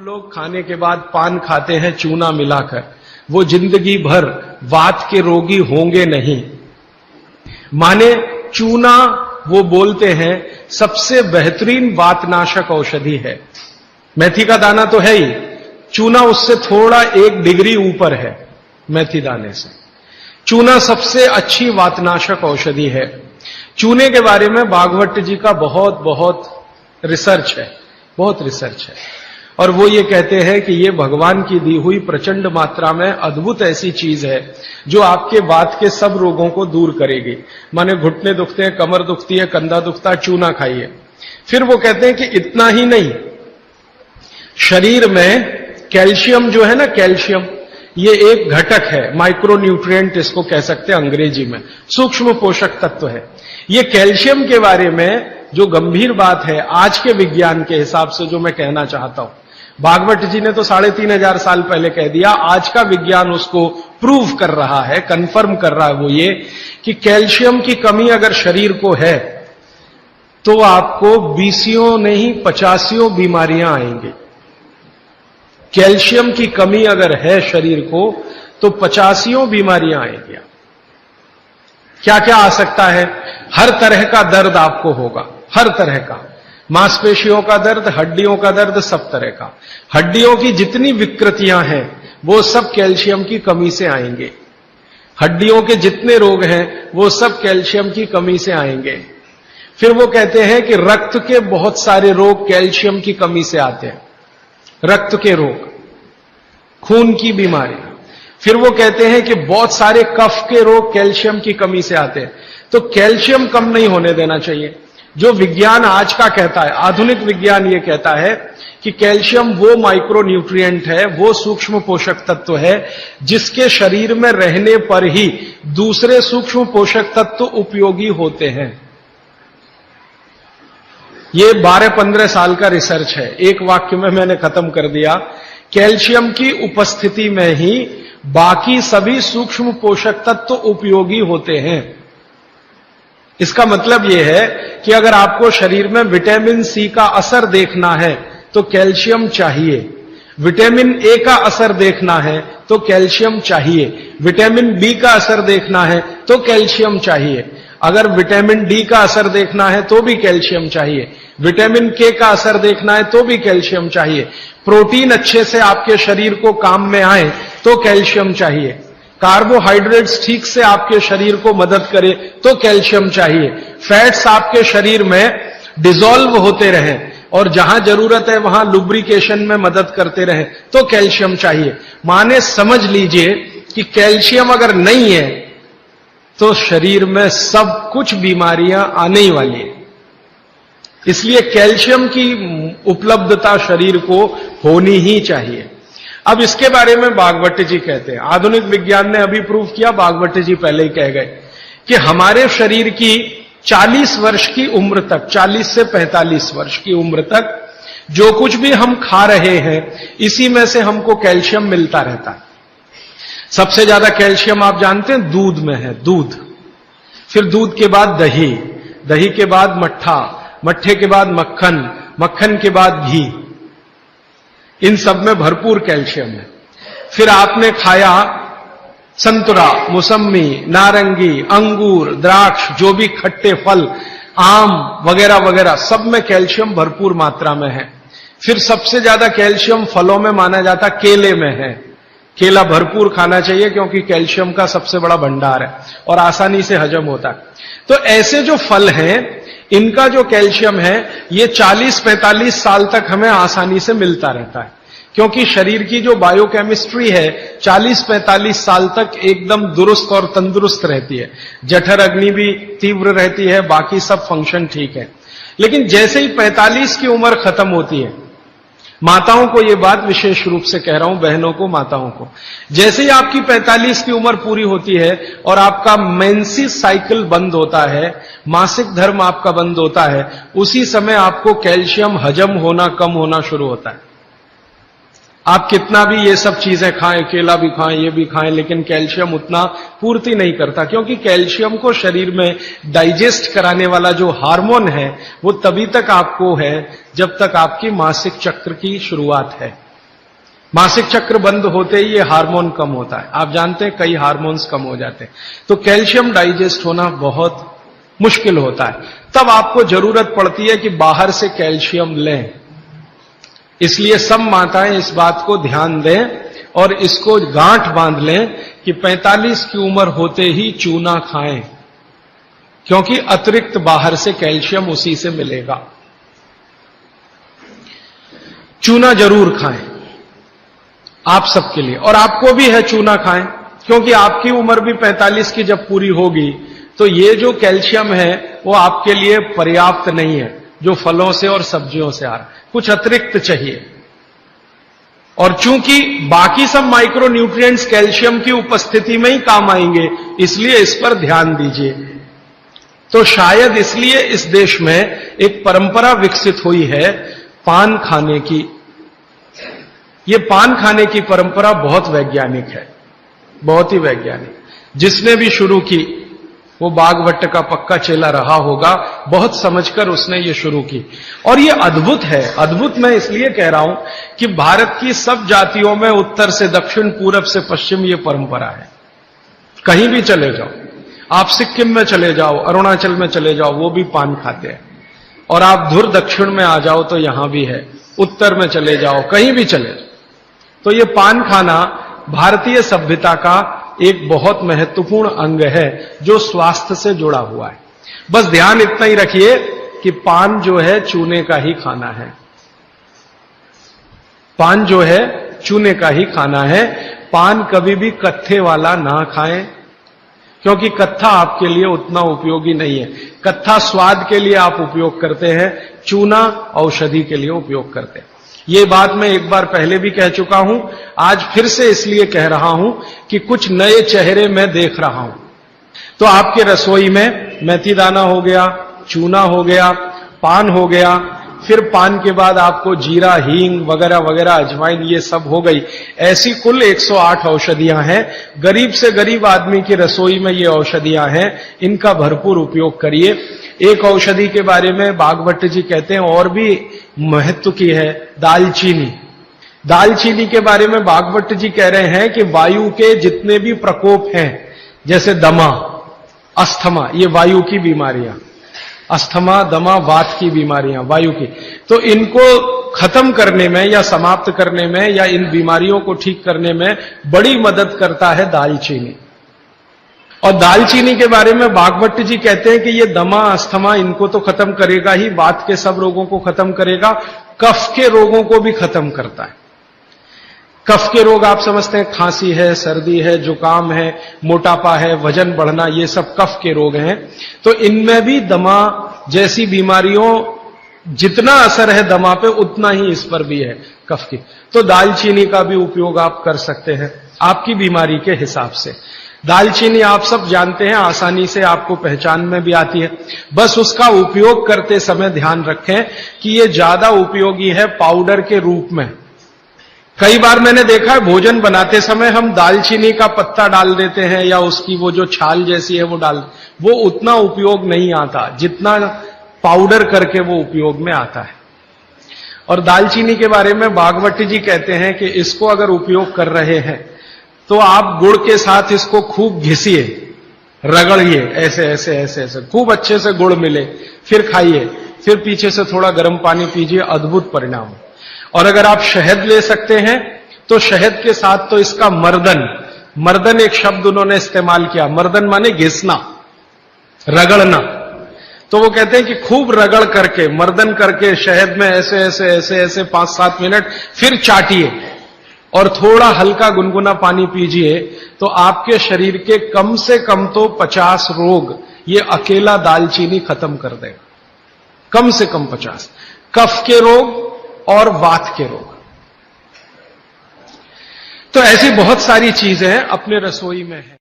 लोग खाने के बाद पान खाते हैं चूना मिलाकर, वो जिंदगी भर वात के रोगी होंगे नहीं। माने चूना वो बोलते हैं सबसे बेहतरीन वातनाशक औषधि है। मेथी का दाना तो है ही, चूना उससे थोड़ा 1 डिग्री ऊपर है। मेथी दाने से चूना सबसे अच्छी वातनाशक औषधि है। चूने के बारे में भागवत जी का बहुत रिसर्च है, बहुत रिसर्च है, और वो ये कहते हैं कि ये भगवान की दी हुई प्रचंड मात्रा में अद्भुत ऐसी चीज है जो आपके वात के सब रोगों को दूर करेगी। माने घुटने दुखते हैं, कमर दुखती है, कंधा दुखता है, चूना खाइए। फिर वो कहते हैं कि इतना ही नहीं, शरीर में कैल्शियम जो है ना, कैल्शियम ये एक घटक है, माइक्रो न्यूट्रिएंट इसको कह सकते हैं अंग्रेजी में, सूक्ष्म पोषक तत्व है। ये कैल्शियम के बारे में जो गंभीर बात है आज के विज्ञान के हिसाब से जो मैं कहना चाहता हूं, भागवत जी ने तो 3500 साल पहले कह दिया, आज का विज्ञान उसको प्रूव कर रहा है, कंफर्म कर रहा है। वो ये कि कैल्शियम की कमी अगर शरीर को है तो आपको 20 नहीं 50 बीमारियां आएंगी। कैल्शियम की कमी अगर है शरीर को तो 50 बीमारियां आएंगी। क्या क्या आ सकता है? हर तरह का दर्द आपको होगा, हर तरह का, मांसपेशियों का दर्द, हड्डियों का दर्द, सब तरह का। हड्डियों की जितनी विकृतियां हैं वो सब कैल्शियम की कमी से आएंगे। हड्डियों के जितने रोग हैं वो सब कैल्शियम की कमी से आएंगे। फिर वो कहते हैं कि रक्त के बहुत सारे रोग कैल्शियम की कमी से आते हैं, रक्त के रोग, खून की बीमारी। फिर वो कहते हैं कि बहुत सारे कफ के रोग कैल्शियम की कमी से आते हैं। तो कैल्शियम कम नहीं होने देना चाहिए। जो विज्ञान आज का कहता है, आधुनिक विज्ञान ये कहता है कि कैल्शियम वो माइक्रो न्यूट्रिएंट है, वो सूक्ष्म पोषक तत्व है जिसके शरीर में रहने पर ही दूसरे सूक्ष्म पोषक तत्व उपयोगी होते हैं। ये 12-15 साल का रिसर्च है, एक वाक्य में मैंने खत्म कर दिया। कैल्शियम की उपस्थिति में ही बाकी सभी सूक्ष्म पोषक तत्व उपयोगी होते हैं। इसका मतलब यह है कि अगर आपको शरीर में विटामिन सी का असर देखना है तो कैल्शियम चाहिए, विटामिन ए का असर देखना है तो कैल्शियम चाहिए, विटामिन बी का असर देखना है तो कैल्शियम चाहिए, अगर विटामिन डी का असर देखना है तो भी कैल्शियम चाहिए, विटामिन के का असर देखना है तो भी कैल्शियम चाहिए, प्रोटीन अच्छे से आपके शरीर को काम में आए तो कैल्शियम चाहिए, कार्बोहाइड्रेट्स ठीक से आपके शरीर को मदद करे तो कैल्शियम चाहिए, फैट्स आपके शरीर में डिसॉल्व होते रहें और जहां जरूरत है वहां लुब्रिकेशन में मदद करते रहें तो कैल्शियम चाहिए। माने समझ लीजिए कि कैल्शियम अगर नहीं है तो शरीर में सब कुछ बीमारियां आने ही वाली है। इसलिए कैल्शियम की उपलब्धता शरीर को होनी ही चाहिए। अब इसके बारे में भागवत जी कहते हैं, आधुनिक विज्ञान ने अभी प्रूव किया, भागवत जी पहले ही कह गए कि हमारे शरीर की 40 वर्ष की उम्र तक, 40 से 45 वर्ष की उम्र तक जो कुछ भी हम खा रहे हैं इसी में से हमको कैल्शियम मिलता रहता है। सबसे ज्यादा कैल्शियम आप जानते हैं दूध में है, दूध, फिर दूध के बाद दही, दही के बाद मट्ठा, मट्ठे के बाद मक्खन, मक्खन के बाद घी, इन सब में भरपूर कैल्शियम है। फिर आपने खाया संतरा, मौसम्मी, नारंगी, अंगूर, द्राक्ष, जो भी खट्टे फल, आम वगैरह वगैरह, सब में कैल्शियम भरपूर मात्रा में है। फिर सबसे ज्यादा कैल्शियम फलों में माना जाता केले में है। केला भरपूर खाना चाहिए क्योंकि कैल्शियम का सबसे बड़ा भंडार है और आसानी से हजम होता है। तो ऐसे जो फल हैं इनका जो कैल्शियम है ये 40-45 साल तक हमें आसानी से मिलता रहता है, क्योंकि शरीर की जो बायोकेमिस्ट्री है 40-45 साल तक एकदम दुरुस्त और तंदुरुस्त रहती है। जठर अग्नि भी तीव्र रहती है, बाकी सब फंक्शन ठीक है। लेकिन जैसे ही 45 की उम्र खत्म होती है, माताओं को यह बात विशेष रूप से कह रहा हूं, बहनों को, माताओं को, जैसे ही आपकी 45 की उम्र पूरी होती है और आपका मेंसेस साइकिल बंद होता है, मासिक धर्म आपका बंद होता है, उसी समय आपको कैल्शियम हजम होना कम होना शुरू होता है। आप कितना भी ये सब चीजें खाएं, केला भी खाएं, ये भी खाएं, लेकिन कैल्शियम उतना पूर्ति नहीं करता, क्योंकि कैल्शियम को शरीर में डाइजेस्ट कराने वाला जो हार्मोन है वो तभी तक आपको है जब तक आपकी मासिक चक्र की शुरुआत है। मासिक चक्र बंद होते ही ये हार्मोन कम होता है। आप जानते हैं कई हार्मोन्स कम हो जाते हैं, तो कैल्शियम डाइजेस्ट होना बहुत मुश्किल होता है। तब आपको जरूरत पड़ती है कि बाहर से कैल्शियम लें। इसलिए सब माताएं इस बात को ध्यान दें और इसको गांठ बांध लें कि 45 की उम्र होते ही चूना खाएं, क्योंकि अतिरिक्त बाहर से कैल्शियम उसी से मिलेगा। चूना जरूर खाएं आप सबके लिए, और आपको भी है चूना खाएं, क्योंकि आपकी उम्र भी 45 की जब पूरी होगी तो ये जो कैल्शियम है वो आपके लिए पर्याप्त नहीं है, जो फलों से और सब्जियों से आ रहा है, कुछ अतिरिक्त चाहिए। और चूंकि बाकी सब माइक्रो न्यूट्रिएंट्स कैल्शियम की उपस्थिति में ही काम आएंगे, इसलिए इस पर ध्यान दीजिए। तो शायद इसलिए इस देश में एक परंपरा विकसित हुई है पान खाने की। ये पान खाने की परंपरा बहुत वैज्ञानिक है, बहुत ही वैज्ञानिक। जिसने भी शुरू की वो बागवट का पक्का चेला रहा होगा, बहुत समझकर उसने ये शुरू की। और ये अद्भुत है। अद्भुत मैं इसलिए कह रहा हूं कि भारत की सब जातियों में उत्तर से दक्षिण, पूरब से पश्चिम ये परंपरा है। कहीं भी चले जाओ, आप सिक्किम में चले जाओ, अरुणाचल में चले जाओ, वो भी पान खाते हैं। और आप धुर दक्षिण में आ जाओ तो यहां भी है, उत्तर में चले जाओ, कहीं भी चले जाओ। तो ये पान खाना भारतीय सभ्यता का एक बहुत महत्वपूर्ण अंग है जो स्वास्थ्य से जुड़ा हुआ है। बस ध्यान इतना ही रखिए कि पान जो है चूने का ही खाना है। पान जो है चूने का ही खाना है। पान कभी भी कत्थे वाला ना खाएं, क्योंकि कत्था आपके लिए उतना उपयोगी नहीं है। कत्था स्वाद के लिए आप उपयोग करते हैं, चूना औषधि के लिए उपयोग करते हैं। ये बात मैं एक बार पहले भी कह चुका हूं, आज फिर से इसलिए कह रहा हूं कि कुछ नए चेहरे मैं देख रहा हूं। तो आपके रसोई में मेथी दाना हो गया, चूना हो गया, पान हो गया, फिर पान के बाद आपको जीरा, हींग वगैरह वगैरह, अजवाइन, ये सब हो गई। ऐसी कुल 108 औषधियां हैं। गरीब से गरीब आदमी की रसोई में ये औषधियां हैं, इनका भरपूर उपयोग करिए। एक औषधि के बारे में बागवट जी कहते हैं और भी महत्व की है, दालचीनी। दालचीनी के बारे में बागवट जी कह रहे हैं कि वायु के जितने भी प्रकोप हैं, जैसे दमा, अस्थमा, ये वायु की बीमारियां, अस्थमा, दमा, वात की बीमारियां वायु की, तो इनको खत्म करने में या समाप्त करने में या इन बीमारियों को ठीक करने में बड़ी मदद करता है दालचीनी। और दालचीनी के बारे में बागवट जी कहते हैं कि ये दमा, अस्थमा, इनको तो खत्म करेगा ही, वात के सब रोगों को खत्म करेगा, कफ के रोगों को भी खत्म करता है। कफ के रोग आप समझते हैं, खांसी है, सर्दी है, जुकाम है, मोटापा है, वजन बढ़ना, ये सब कफ के रोग हैं। तो इनमें भी दमा जैसी बीमारियों जितना असर है दमा पे, उतना ही इस पर भी है, कफ की। तो दालचीनी का भी उपयोग आप कर सकते हैं आपकी बीमारी के हिसाब से। दालचीनी आप सब जानते हैं, आसानी से आपको पहचान में भी आती है। बस उसका उपयोग करते समय ध्यान रखें कि ये ज्यादा उपयोगी है पाउडर के रूप में। कई बार मैंने देखा है भोजन बनाते समय हम दालचीनी का पत्ता डाल देते हैं या उसकी वो जो छाल जैसी है वो डाल, वो उतना उपयोग नहीं आता जितना पाउडर करके वो उपयोग में आता है। और दालचीनी के बारे में बागवट जी कहते हैं कि इसको अगर उपयोग कर रहे हैं तो आप गुड़ के साथ इसको खूब घिसिए, रगड़िए, ऐसे ऐसे ऐसे ऐसे खूब अच्छे से गुड़ मिले, फिर खाइए, फिर पीछे से थोड़ा गर्म पानी पीजिए, अद्भुत परिणाम। और अगर आप शहद ले सकते हैं तो शहद के साथ तो इसका मर्दन, मर्दन एक शब्द उन्होंने इस्तेमाल किया, मर्दन माने घिसना, रगड़ना। तो वो कहते हैं कि खूब रगड़ करके, मर्दन करके शहद में ऐसे ऐसे ऐसे ऐसे 5-7 मिनट, फिर चाटिए और थोड़ा हल्का गुनगुना पानी पीजिए, तो आपके शरीर के कम से कम तो 50 रोग ये अकेला दालचीनी खत्म कर देगा, कम से कम 50। कफ के रोग और वात के रोग। तो ऐसी बहुत सारी चीजें अपने रसोई में है।